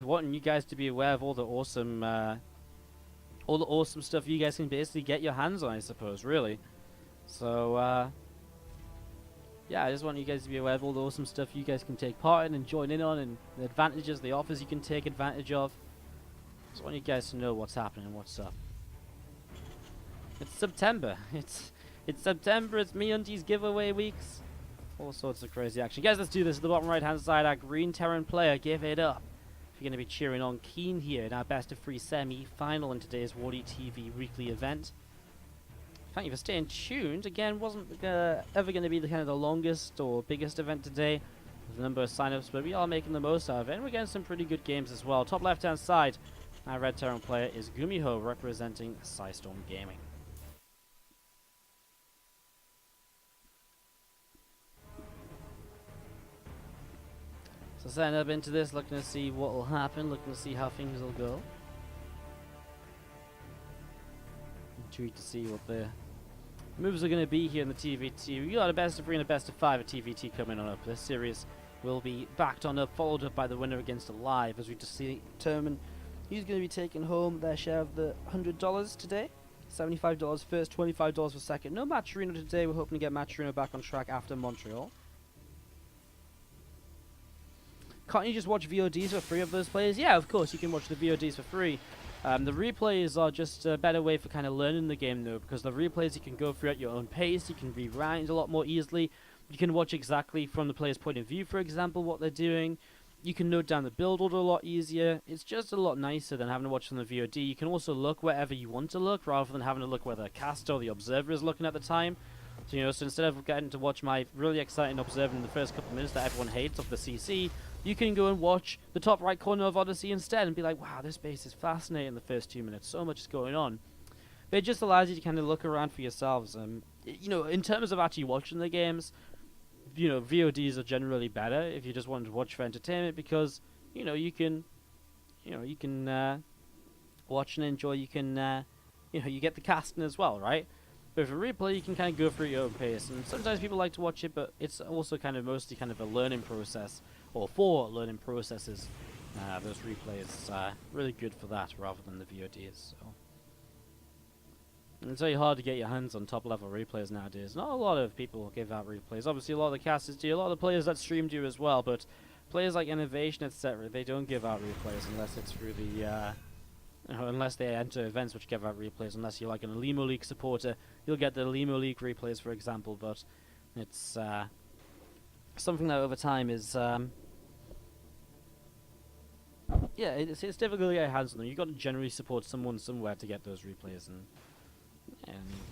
wanting you guys to be aware of all the awesome stuff you guys can basically get your hands on, I suppose, really. So, yeah, I just want you guys to be aware of all the awesome stuff you guys can take part in and join in on, and the advantages, the offers you can take advantage of. Just want you guys to know what's happening and what's up. It's September. It's September. It's MeUndies giveaway weeks. All sorts of crazy action. Guys, let's do this. At the bottom right-hand side, our green Terran player. Give it up. If you're going to be cheering on KeeN here in our best of 3 semi-final in today's WardiTV weekly event. Thank you for staying tuned. Again, wasn't ever going to be the kind of the longest or biggest event today with a number of sign-ups, but we are making the most out of it, and we're getting some pretty good games as well. Top left-hand side, our red Terran player is GuMiho, representing Psystorm Gaming. So setting up into this, looking to see what will happen, looking to see how things will go. Intrigued to see what the moves are going to be here in the TvT. We got a best of 3 and a best of 5 at TvT coming on up. This series will be backed on up, followed up by the winner against Alive, as we just determine who's going to be taking home their share of the $100 today. $75 first, $25 for second. No Maturino today. We're hoping to get Maturino back on track after Montreal. Can't you just watch VODs for free of those players? Yeah, of course, you can watch the VODs for free. The replays are just a better way for kind of learning the game, though, because the replays you can go through at your own pace, you can rewind a lot more easily, you can watch exactly from the player's point of view, for example, what they're doing, you can note down the build order a lot easier. It's just a lot nicer than having to watch from the VOD. You can also look wherever you want to look, rather than having to look where the caster or the observer is looking at the time. So, you know, so instead of getting to watch my really exciting observer in the first couple of minutes that everyone hates of the CC, you can go and watch the top right corner of Odyssey instead and be like, wow, this base is fascinating in the first 2 minutes. So much is going on. But it just allows you to kind of look around for yourselves. You know, in terms of actually watching the games, you know, VODs are generally better if you just want to watch for entertainment, because, you know, you can watch and enjoy. You can, you know, you get the casting as well, right? But for replay, you can kind of go through your own pace, and sometimes people like to watch it, but it's also kind of mostly kind of a learning process, or for learning processes. Those replays are really good for that, rather than the VODs. So it's very hard to get your hands on top level replays nowadays. Not a lot of people give out replays. Obviously, a lot of the casters do, a lot of the players that stream do as well, but players like Innovation, etc., they don't give out replays unless it's through the unless they enter events which give out replays. Unless you're like an Limo League supporter, you'll get the Limo League replays, for example. But it's something that over time is yeah, it's difficult to get your hands on them. You've got to generally support someone somewhere to get those replays, and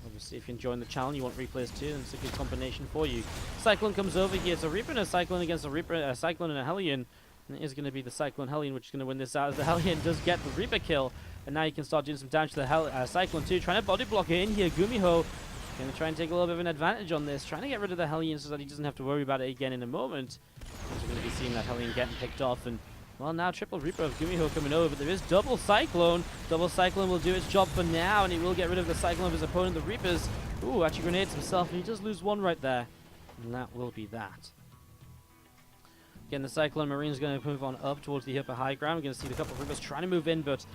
obviously if you're enjoying the channel, you want replays too, and it's a good combination for you. Cyclone comes over here. It's a Reaper and a Cyclone against a Reaper, a Cyclone and a Hellion. And it is going to be the Cyclone Hellion which is going to win this out, as the Hellion does get the Reaper kill. And now you can start doing some damage to the Cyclone too. Trying to body block it in here. GuMiho going to try and take a little bit of an advantage on this. Trying to get rid of the Hellion so that he doesn't have to worry about it again in a moment. As we're going to be seeing that Hellion getting picked off. And, well, now triple Reaper of GuMiho coming over. But there is double Cyclone. Double Cyclone will do its job for now. And he will get rid of the Cyclone of his opponent, the Reapers. Ooh, actually grenades himself. And he does lose one right there. And that will be that. Again, the Cyclone Marine is going to move on up towards the upper high ground. We're going to see the couple of Reapers trying to move in, but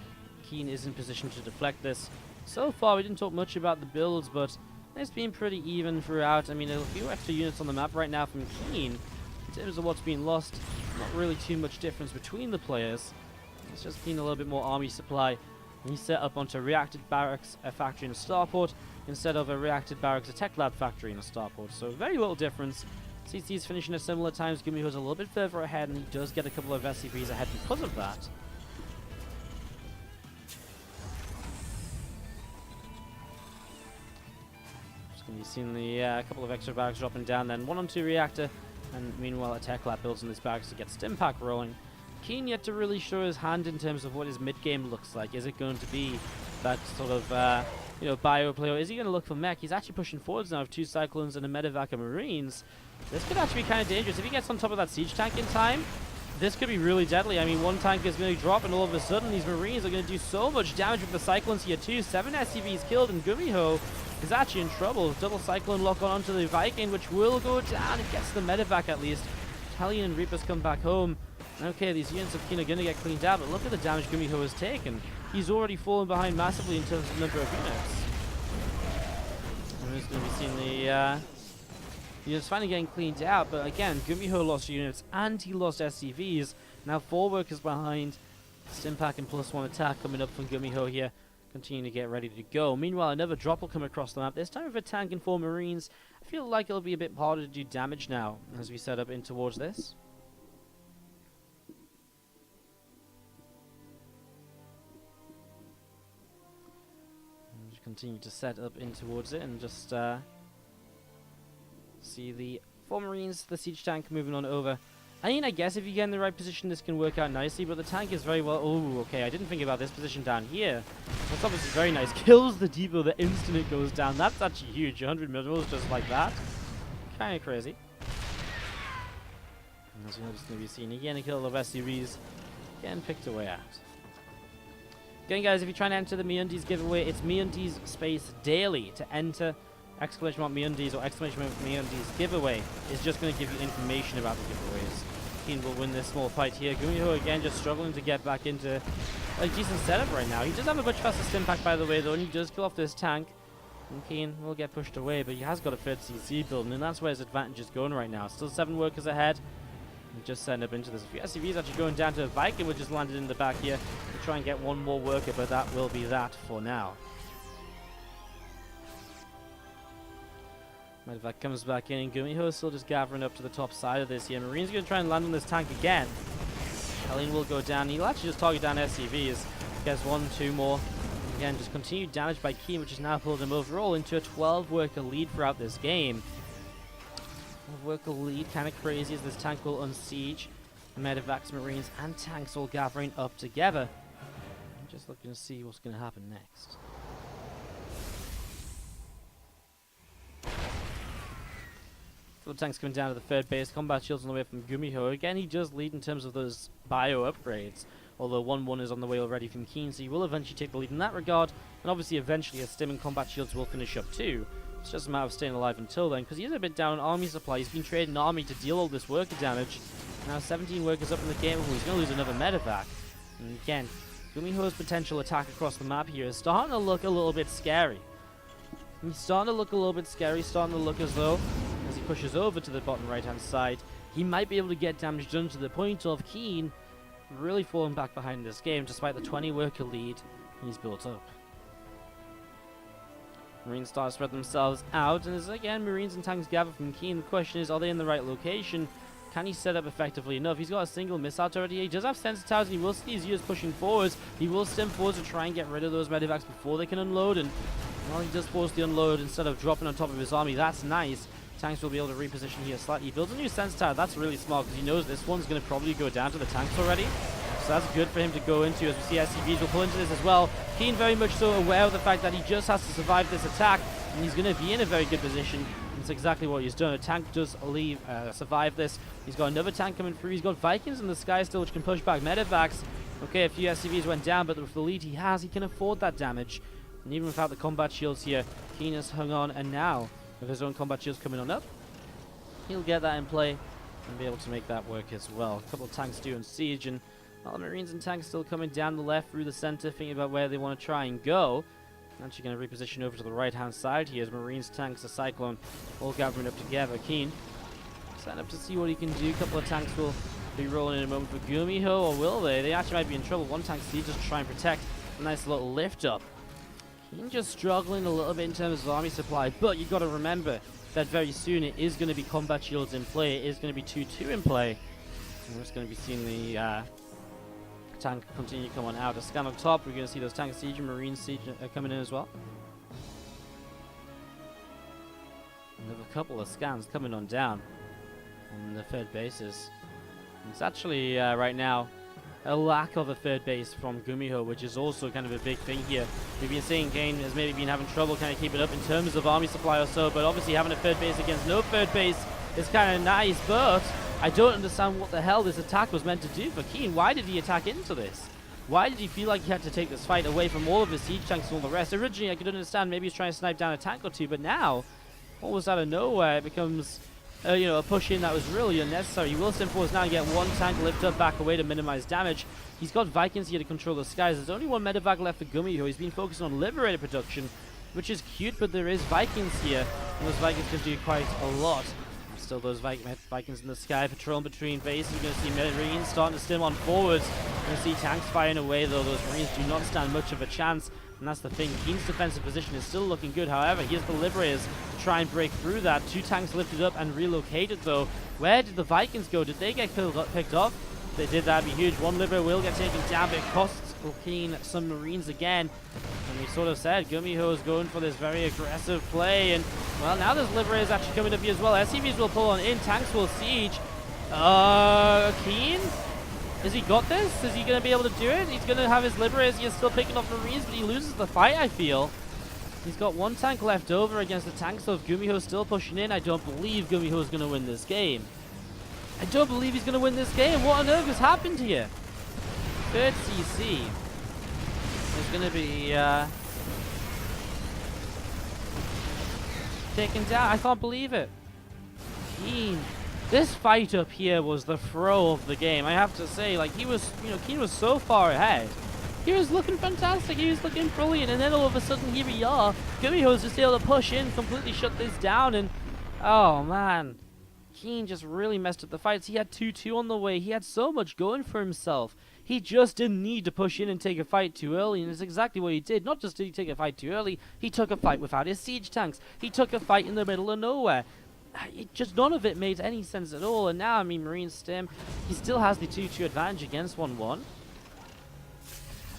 KeeN is in position to deflect this. So far, we didn't talk much about the builds, but it's been pretty even throughout. I mean, a few extra units on the map right now from KeeN. In terms of what's been lost, not really too much difference between the players. It's just been a little bit more army supply. He's set up onto a reacted barracks, a factory in a starport, instead of a reacted barracks, a tech lab factory in a starport. So very little difference. CC's finishing at similar times. GuMiho's a little bit further ahead, and he does get a couple of SCVs ahead because of that. Just going to be seeing the couple of extra barracks dropping down, then 1-on-2 reactor, and meanwhile a tech lab builds in this barracks to get stim pack rolling. KeeN yet to really show his hand in terms of what his mid game looks like. Is it going to be that sort of you know, bio play, or is he going to look for mech? He's actually pushing forwards now with 2 Cyclones and a Medevac of Marines. This could actually be kind of dangerous. If he gets on top of that siege tank in time, this could be really deadly. I mean, one tank is going to drop, and all of a sudden these Marines are going to do so much damage with the Cyclones here too. 7 SCVs killed, and GuMiho is actually in trouble. Double Cyclone lock on onto the Viking, which will go down. It gets the Medevac at least. Hellion and Reapers come back home. Okay, these units of KeeN are going to get cleaned out, but look at the damage GuMiho has taken. He's already fallen behind massively in terms of number of units. And we're going to be seeing the units finally getting cleaned out, but again, GuMiho lost units and he lost SCVs. Now 4 workers behind. Stimpack and +1 attack coming up from GuMiho here. Continuing to get ready to go. Meanwhile, another drop will come across the map. This time with a tank and 4 Marines. I feel like it'll be a bit harder to do damage now as we set up in towards this. And just continue to set up in towards it and just see the 4 Marines, the siege tank moving on over. I mean, I guess if you get in the right position, this can work out nicely, but the tank is very well... Oh, okay, I didn't think about this position down here. That's obviously very nice. Kills the depot the instant it goes down. That's actually huge. 100 minerals just like that. Kind of crazy. And as we're just going to be seeing again, a kill of SCVs getting picked away at. Again, guys, if you're trying to enter the MeUndies giveaway, it's MeUndies space daily to enter. Exclamation mark MeUndies or exclamation mark MeUndies giveaway is just going to give you information about the giveaways. KeeN will win this small fight here. GuMiho again just struggling to get back into a decent setup right now. He does have a much faster Stimpack, by the way, though, and he does kill off this tank. And KeeN will get pushed away, but he has got a third CC building, and that's where his advantage is going right now. Still 7 workers ahead. And just setting up into this. A few SCVs actually going down to a Viking, which just landed in the back here to try and get one more worker, but that will be that for now. Medevac comes back in, and GuMiho is still just gathering up to the top side of this here. Marine's going to try and land on this tank again. KeeN will go down. He'll actually just target down SCVs. Gets 1, 2 more. Again, just continued damage by KeeN, which has now pulled him overall into a 12-worker lead throughout this game. 12-worker lead, kind of crazy as this tank will unsiege. Medevacs, Marines, and tanks all gathering up together. I'm just looking to see what's going to happen next. The tanks coming down to the third base. Combat shields on the way from GuMiho. Again, he does lead in terms of those bio upgrades. Although 1-1 is on the way already from KeeN, so he will eventually take the lead in that regard. And obviously, eventually, a stim and combat shields will finish up too. It's just a matter of staying alive until then, because he is a bit down on army supply. He's been trading army to deal all this worker damage. Now 17 workers up in the game. Oh, he's going to lose another medevac. And again, GuMiho's potential attack across the map here is starting to look a little bit scary. He's starting to look a little bit scary, starting to look as though, as he pushes over to the bottom right-hand side, he might be able to get damage done to the point of KeeN really falling back behind this game, despite the 20-worker lead he's built up. Marines start to spread themselves out, and as again, Marines and tanks gather from KeeN. The question is, are they in the right location? Can he set up effectively enough? He's got a single missile turret here. He does have sensor towers, and he will see these units pushing forwards. He will stim forwards to try and get rid of those medevacs before they can unload, and well, he does force the unload instead of dropping on top of his army. That's nice. Tanks will be able to reposition here slightly. He builds a new sensor tower. That's really smart because he knows this one's going to probably go down to the tanks already. So that's good for him to go into, as we see SCVs will pull into this as well. KeeN very much so aware of the fact that he just has to survive this attack, and he's going to be in a very good position. That's exactly what he's done. A tank does survive this. He's got another tank coming through. He's got Vikings in the sky still, which can push back medevacs. Okay, a few SCVs went down, but with the lead he has, he can afford that damage. And even without the combat shields here, KeeN has hung on, and now, with his own combat shields coming on up, he'll get that in play and be able to make that work as well. A couple of tanks doing siege, and well, the Marines and tanks still coming down the left through the center, thinking about where they want to try and go. Actually going to reposition over to the right-hand side here as Marines, tanks, a Cyclone all gathering up together. KeeN setting up to see what he can do. A couple of tanks will be rolling in a moment for GuMiho, or will they? They actually might be in trouble. One tank siege just to try and protect. A nice little lift up. KeeN just struggling a little bit in terms of army supply, but you've got to remember that very soon it is going to be combat shields in play. It is going to be 2-2 in play. And we're just going to be seeing the tank continue to come on out. A scan on top, we're going to see those tank siege and Marine siege coming in as well. Another couple of scans coming on down on the third bases. It's actually right now a lack of a third base from GuMiho, which is also kind of a big thing here. We've been seeing KeeN has maybe been having trouble kind of keeping up in terms of army supply or so, but obviously having a third base against no third base is kind of nice, but I don't understand what the hell this attack was meant to do for KeeN. Why did he attack into this? Why did he feel like he had to take this fight away from all of his siege tanks and all the rest? Originally, I could understand maybe he's trying to snipe down a tank or two, but now, almost out of nowhere, it becomes a push in that was really unnecessary. Wilson force now get one tank lift up back away to minimize damage. He's got Vikings here to control the skies. There's only one medevac left for GuMiho. He's been focusing on Liberator production, which is cute, but there is Vikings here, and those Vikings can do quite a lot. Still those Vikings in the sky patrolling between bases. You're going to see Marines starting to stim on forwards. You're going to see tanks firing away, though those Marines do not stand much of a chance. And that's the thing. KeeN's defensive position is still looking good. However, here's the Liberators to try and break through that. 2 tanks lifted up and relocated, though. Where did the Vikings go? Did they get picked off? If they did, that'd be huge. One Liberator will get taken down, but it costs KeeN some Marines again. And we sort of said GuMiho is going for this very aggressive play. And, well, now there's Liberators actually coming up here as well. SCVs will pull on in. Tanks will siege. KeeN? Has he got this? Is he going to be able to do it? He's going to have his Liberators. He's still picking off Marines, but he loses the fight, I feel. He's got 1 tank left over against the tanks, so if GuMiho's still pushing in, I don't believe GuMiho is going to win this game. I don't believe he's going to win this game. What on earth has happened here? 3rd CC is going to be taken down. I can't believe it. KeeN. This fight up here was the throw of the game. I have to say, like, he was, KeeN was so far ahead. He was looking fantastic. He was looking brilliant. And then all of a sudden, here we are. GuMiho was just able to push in, completely shut this down. And, oh, man. KeeN just really messed up the fights. He had 2-2 on the way. He had so much going for himself. He just didn't need to push in and take a fight too early, and it's exactly what he did. Not just did he take a fight too early, he took a fight without his siege tanks. He took a fight in the middle of nowhere. None of it made any sense at all, and now, I mean, Marine Stim, he still has the 2-2 advantage against 1-1.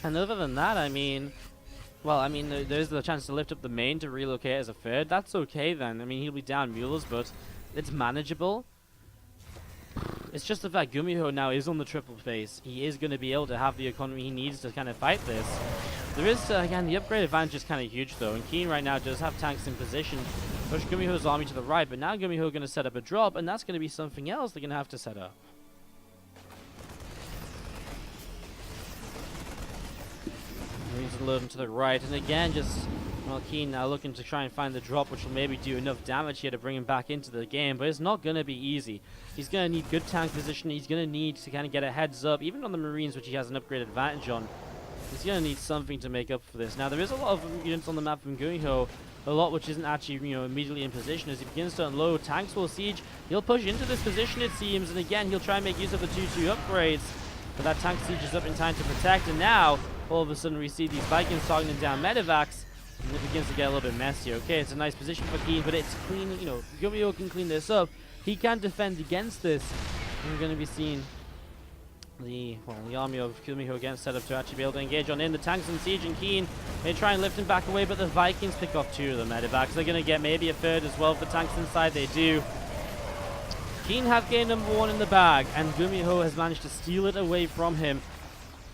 And other than that, I mean, well, I mean, there's the chance to lift up the main to relocate as a 3rd. That's okay then. I mean, he'll be down mules, but it's manageable. It's just the fact GuMiho now is on the triple base. He is going to be able to have the economy he needs to kind of fight this. There is, again, the upgrade advantage is kind of huge, though. And KeeN right now does have tanks in position. Push GuMiho's army to the right, but now GuMiho going to set up a drop, and that's going to be something else they're going to have to set up. Marines loading to the right, and again, just, well, KeeN now looking to try and find the drop, which will maybe do enough damage here to bring him back into the game, but it's not going to be easy. He's going to need good tank position. He's going to need to kind of get a heads up, even on the Marines, which he has an upgrade advantage on. He's going to need something to make up for this. Now, there is a lot of units on the map from GuMiho, a lot which isn't actually, immediately in position. As he begins to unload, tanks will siege. He'll push into this position, it seems, and again, he'll try and make use of the 2-2 upgrades, but that tank siege is up in time to protect, and now, all of a sudden, we see these Vikings targeting down medevacs, and it begins to get a little bit messy. Okay, it's a nice position for KeeN, but it's clean, GuMiho can clean this up. He can defend against this. We're going to be seeing the army of GuMiho again set up to actually be able to engage on in. The tanks and siege, and KeeN may try and lift him back away, but the Vikings pick off 2 of the medevacs. They're going to get maybe a 3rd as well. For the tanks inside, they do. KeeN have game number 1 in the bag, and GuMiho has managed to steal it away from him.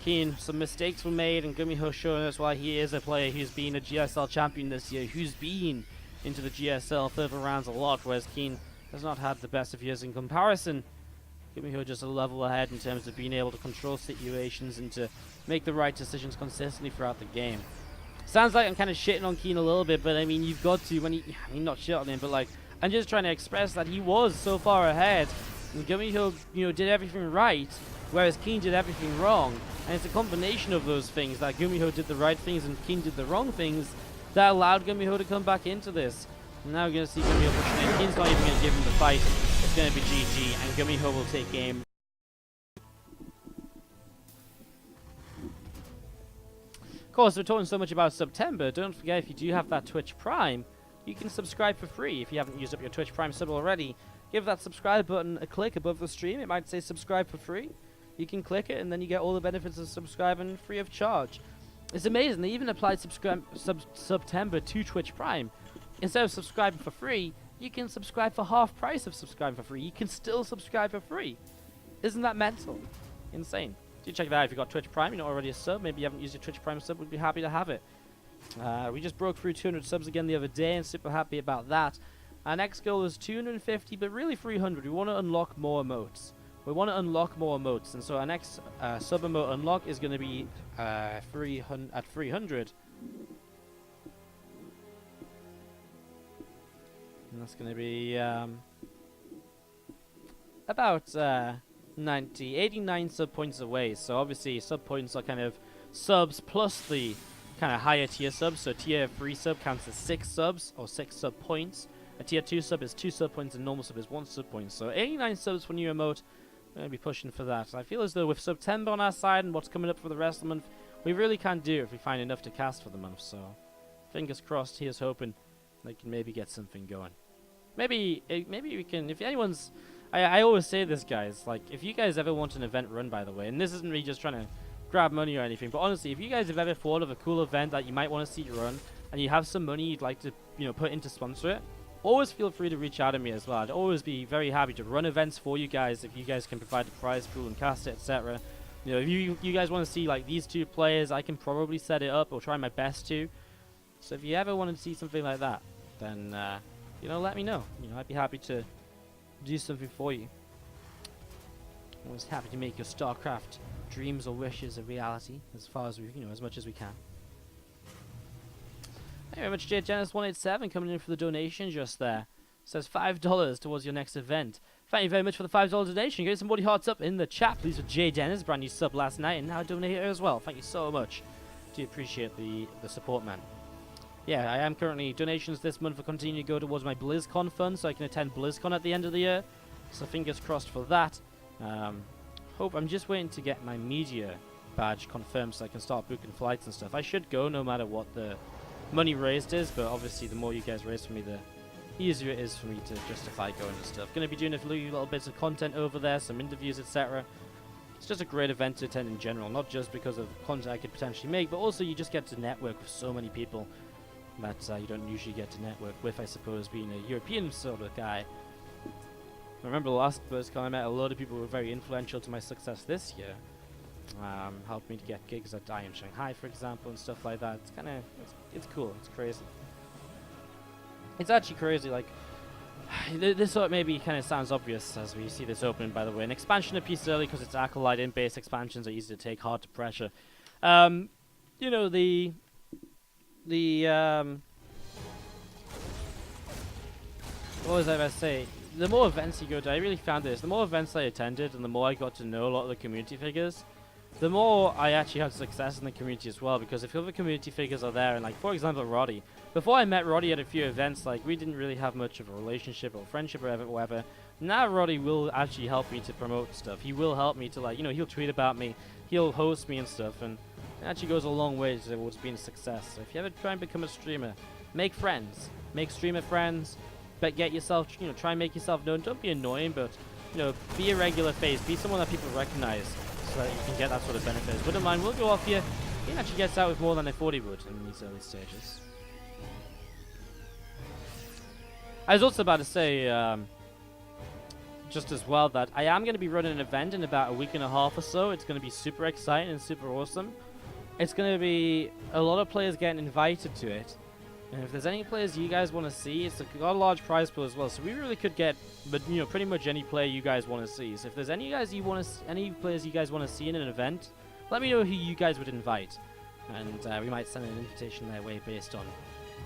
KeeN, some mistakes were made, and GuMiho showing us why he is a player who's been a GSL champion this year, who's been into the GSL further rounds a lot, whereas KeeN has not had the best of years in comparison. GuMiho just a level ahead in terms of being able to control situations and to make the right decisions consistently throughout the game. Sounds like I'm kind of shitting on KeeN a little bit, but I mean, you've got to, not shit on him, but like, I'm just trying to express that he was so far ahead, and GuMiho, did everything right, whereas KeeN did everything wrong. And it's a combination of those things, that GuMiho did the right things and KeeN did the wrong things, that allowed GuMiho to come back into this. And now we're going to see GuMiho pushing in. KeeN's not even going to give him the fight. It's going to be GG, and GuMiho will take game. Of course, we're talking so much about September. Don't forget, if you do have that Twitch Prime, you can subscribe for free. If you haven't used up your Twitch Prime sub already, give that subscribe button a click above the stream. It might say subscribe for free. You can click it, and then you get all the benefits of subscribing free of charge. It's amazing. They even applied September to Twitch Prime. Instead of subscribing for free, you can subscribe for half price of subscribing for free. You can still subscribe for free. Isn't that mental? Insane. Do check that out if you've got Twitch Prime. You're not already a sub. Maybe you haven't used your Twitch Prime sub. We'd be happy to have it. We just broke through 200 subs again the other day, and super happy about that. Our next goal is 250, but really 300. We want to unlock more emotes. And so our next sub emote unlock is going to be 300. And that's going to be about 89 sub points away. So obviously sub points are kind of subs plus the kind of higher tier subs. So tier 3 sub counts as 6 subs or 6 sub points. A tier 2 sub is 2 sub points and normal sub is 1 sub point. So 89 subs for new emote. I'm going to be pushing for that. I feel as though with September on our side and what's coming up for the rest of the month, we really can do it if we find enough to cast for the month. So fingers crossed, here's hoping they can maybe get something going. Maybe we can, if anyone's, I always say this, guys, like, if you guys ever want an event run, by the way, and this isn't me just trying to grab money or anything, but honestly, if you guys have ever thought of a cool event that you might want to see run, and you have some money you'd like to, you know, put in to sponsor it, always feel free to reach out to me as well. I'd always be very happy to run events for you guys if you guys can provide the prize pool and cast it, etc. You know, if you guys want to see, like, these two players, I can probably set it up or try my best to. So if you ever want to see something like that, then, you know, let me know. You know, I'd be happy to do something for you. Always happy to make your StarCraft dreams or wishes a reality, as far as we, you know, as much as we can. Thank you very much, JJennis187 coming in for the donation just there. Says $5 towards your next event. Thank you very much for the $5 donation. Get somebody hearts up in the chat, please, with J Dennis, brand new sub last night, and now donate here as well. Thank you so much. Do appreciate the support, man. Yeah, I am currently, donations this month will continue to go towards my BlizzCon fund, so I can attend BlizzCon at the end of the year. So fingers crossed for that. Hope I'm just waiting to get my media badge confirmed so I can start booking flights and stuff. I should go no matter what the money raised is, but obviously the more you guys raise for me, the easier it is for me to justify going and stuff. Going to be doing a few little bits of content over there, some interviews, etc. It's just a great event to attend in general, not just because of content I could potentially make, but also you just get to network with so many people that you don't usually get to network with, I suppose, being a European sort of guy. I remember the last BlizzCon, I met a lot of people who were very influential to my success this year. Helped me to get gigs at I Am Shanghai, for example, and stuff like that. It's kind of, it's cool, it's crazy. It's actually crazy, like, this sort of maybe kind of sounds obvious as we see this opening, by the way. An expansion appears early because it's Acolyte in-base expansions are easy to take, hard to pressure. You know, what was I about to say? The more events you go to, I really found this, the more events I attended and the more I got to know a lot of the community figures, the more I actually had success in the community as well, because if other community figures are there, and like, for example, Roddy. Before I met Roddy at a few events, like, we didn't really have much of a relationship or friendship or whatever. Now Roddy will actually help me to promote stuff. He will help me to, like, you know, he'll tweet about me, he'll host me and stuff, and it actually goes a long way towards being a success. So if you ever try and become a streamer, make friends. Make streamer friends. But get yourself, you know, try and make yourself known. Don't be annoying, but, you know, be a regular face. Be someone that people recognize so that you can get that sort of benefit. Wouldn't mind, we'll go off here. He actually gets out with more than I thought he would in these early stages. I was also about to say, just as well, that I am going to be running an event in about a week and a half or so. It's going to be super exciting and super awesome. It's going to be a lot of players getting invited to it. And if there's any players you guys want to see, it's got a large prize pool as well. So we really could get, but you know, pretty much any player you guys want to see. So if there's any players you want to see in an event, let me know who you guys would invite, and we might send an invitation their way based on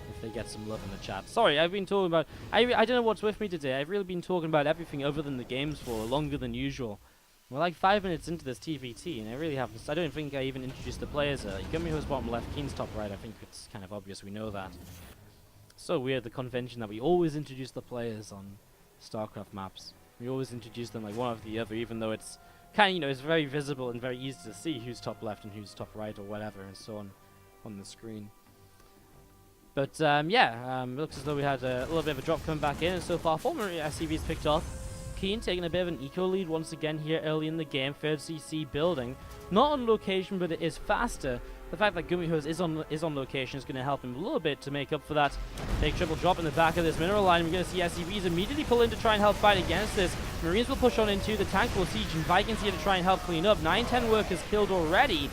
if they get some love in the chat. Sorry, I've been talking about, I don't know what's with me today. I've really been talking about everything other than the games for longer than usual. We're like 5 minutes into this TvT, and I don't think I even introduced the players early. GuMiho's bottom left, KeeN's top right. I think it's kind of obvious, we know that. So weird, the convention that we always introduce the players on StarCraft maps. We always introduce them like one after the other, even though it's kind of, you know, it's very visible and very easy to see who's top left and who's top right or whatever and so on the screen. But yeah, looks as though we had a little bit of a drop coming back in, and so far former SCV's picked off. KeeN taking a bit of an eco lead once again here early in the game. 3rd CC building, not on location, but it is faster. The fact that GuMiho is on location is going to help him a little bit to make up for that big triple drop in the back of this mineral line. We're going to see SCVs immediately pull in to try and help fight against this. Marines will push on into the tank will siege, and Vikings here to try and help clean up. 9-10 workers killed already.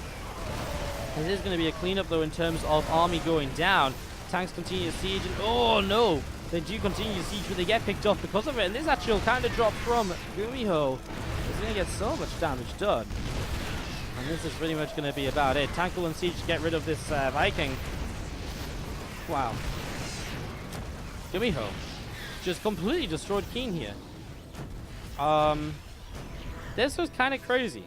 This is going to be a cleanup though in terms of army going down. Tanks continue to siege, and oh no! They do continue to siege, but they get picked off because of it. And this actual kind of drop from GuMiho is going to get so much damage done. And this is pretty much going to be about it. Tankle and siege to get rid of this Viking. Wow. GuMiho just completely destroyed KeeN here. This was kind of crazy.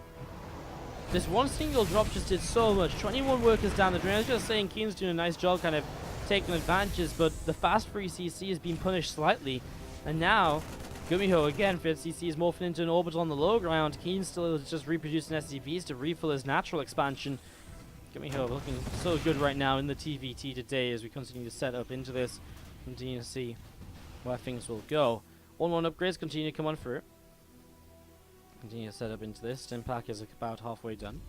This one single drop just did so much. 21 workers down the drain. I was just saying KeeN's doing a nice job kind of taking advantages, but the fast free CC has been punished slightly. And now, GuMiho again for CC is morphing into an orbital on the low ground. KeeN still is just reproducing SCVs to refill his natural expansion. GuMiho looking so good right now in the TvT today as we continue to set up into this. Continue to see where things will go. 1-1 upgrades continue to come on through. Continue to set up into this. Stim pack is about halfway done.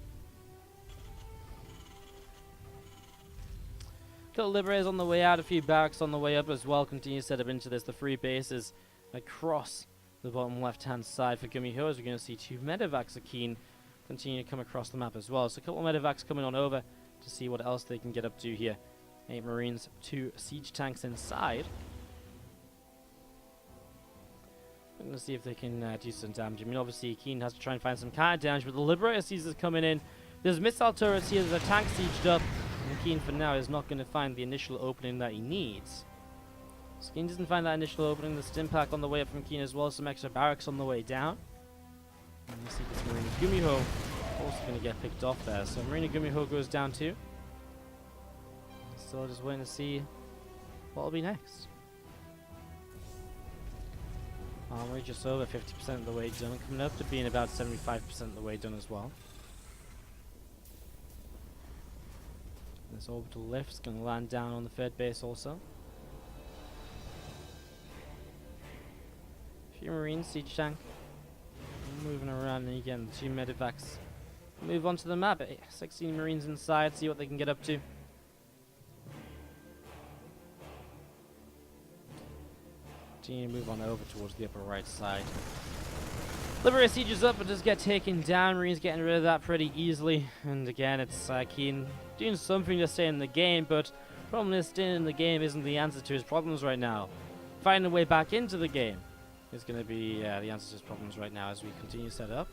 Couple Liberators on the way out, a few barracks on the way up as well. Continue to set up into this. The 3 bases across the bottom left hand side for GuMiho, as we're going to see 2 medevacs of KeeN continue to come across the map as well. So a couple of medevacs coming on over to see what else they can get up to here. 8 Marines, 2 siege tanks inside. I'm going to see if they can do some damage. I mean, obviously, KeeN has to try and find some kind of damage, but the Liberator sees us coming in. There's missile turrets here, there's a tank sieged up, and KeeN for now is not going to find the initial opening that he needs. So KeeN doesn't find that initial opening. The stim pack on the way up from KeeN as well, some extra barracks on the way down. And you see this Marine GuMiho also going to get picked off there. So Marine GuMiho goes down too. Still just waiting to see what will be next. Armory just over 50% of the way done, coming up to being about 75% of the way done as well. This orbital lift's going to land down on the third base also. A few Marines, siege tank, moving around, and again, 2 medevacs move onto the map. 16 Marines inside, see what they can get up to. Continue to move on over towards the upper right side. Liberator sieges up but just get taken down. Marines getting rid of that pretty easily. And again, it's KeeN doing something to stay in the game, but the problem is staying in the game isn't the answer to his problems right now. Finding a way back into the game is going to be the answer to his problems right now as we continue to set up.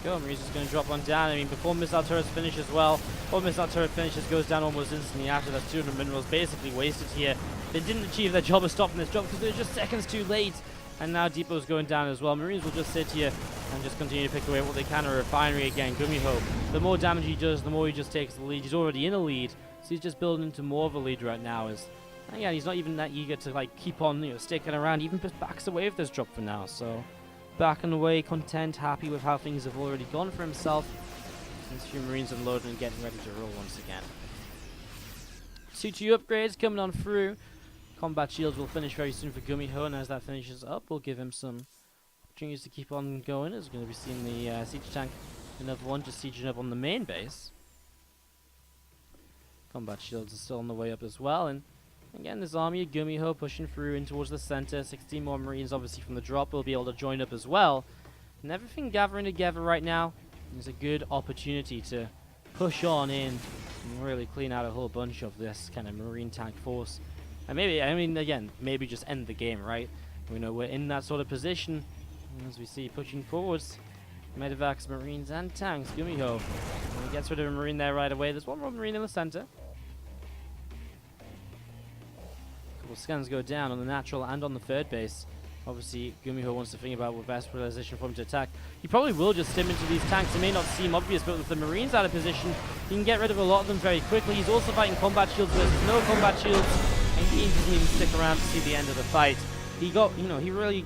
Go, Marines is going to drop one down. I mean, before missile turrets finish as well. Before missile turret finishes, goes down almost instantly after. That's 200 minerals basically wasted here. They didn't achieve their job of stopping this drop because they're just seconds too late. And now Depot's going down as well. Marines will just sit here and just continue to pick away what they can. A refinery again. GuMiho, the more damage he does, the more he just takes the lead. He's already in a lead, so he's just building into more of a lead right now. Again, he's not even that eager to like keep on, sticking around. He even just backs away with this drop for now. So backing away, content, happy with how things have already gone for himself. These few Marines unloading and getting ready to roll once again. 2-2 upgrades coming on through. Combat shields will finish very soon for GuMiho, and as that finishes up, we'll give him some opportunities to keep on going. As we're going to be seeing the siege tank, another one just sieging up on the main base. Combat shields are still on the way up as well, and again, this army of GuMiho pushing through in towards the center. 16 more Marines, obviously, from the drop will be able to join up as well. And everything gathering together right now is a good opportunity to push on in and really clean out a whole bunch of this kind of Marine tank force. And maybe, I mean, again, maybe just end the game, right? We know we're in that sort of position. And as we see, pushing forwards, medevacs, Marines, and tanks. GuMiho, and he gets rid of a Marine there right away. There's one more Marine in the center. Scans go down on the natural and on the third base. Obviously, GuMiho wants to think about what best position for him to attack. He probably will just stim into these tanks. It may not seem obvious, but with the Marines out of position, he can get rid of a lot of them very quickly. He's also fighting combat shields versus no combat shields, and KeeN doesn't even stick around to see the end of the fight. He got, he really